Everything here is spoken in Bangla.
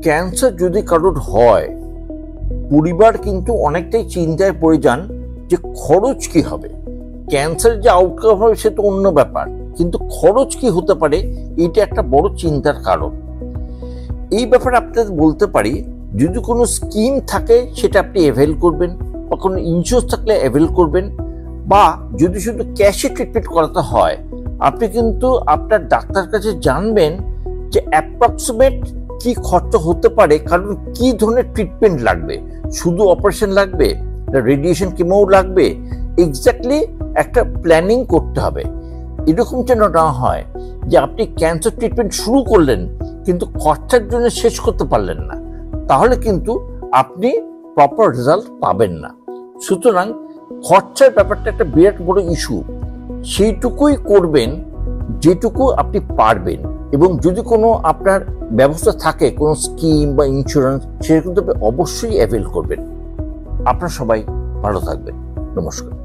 ক্যান্সার যদি কারোর হয়, পরিবার কিন্তু অনেকটাই চিন্তায় পড়ে যান যে খরচ কি হবে। ক্যান্সার যে আউটকাম হবে সে তো অন্য ব্যাপার, কিন্তু খরচ কি হতে পারে এটা একটা বড় চিন্তার কারণ। এই ব্যাপারে আপনাদের বলতে পারি, যদি কোনো স্কিম থাকে সেটা আপনি অ্যাভেল করবেন, বা কোনো ইন্স্যুরেন্স থাকলে অ্যাভেল করবেন, বা যদি শুধু ক্যাশে ট্রিটমেন্ট করাতে হয় আপনি কিন্তু আপনার ডাক্তার কাছে জানবেন যে অ্যাপ্রক্সিমেট কি খরচ হতে পারে, কারণ কি ধরনের ট্রিটমেন্ট লাগবে, শুধু অপারেশন লাগবে, রেডিয়েশন কেমো লাগবে, এক্স্যাক্টলি একটা প্ল্যানিং করতে হবে। এরকম যেন না হয় যে আপনি ক্যান্সার ট্রিটমেন্ট শুরু করলেন কিন্তু খরচার জন্য শেষ করতে পারলেন না, তাহলে কিন্তু আপনি প্রপার রেজাল্ট পাবেন না। সুতরাং খরচার ব্যাপারটা একটা বিরাট বড় ইস্যু। সেইটুকুই করবেন যেটুকু আপনি পারবেন, এবং যদি কোনো আপনার ব্যবস্থা থাকে, কোনো স্কিম বা ইন্স্যুরেন্স, সেটা কিন্তু আপনি অবশ্যই অ্যাভেল করবেন। আপনারা সবাই ভালো থাকবেন। নমস্কার।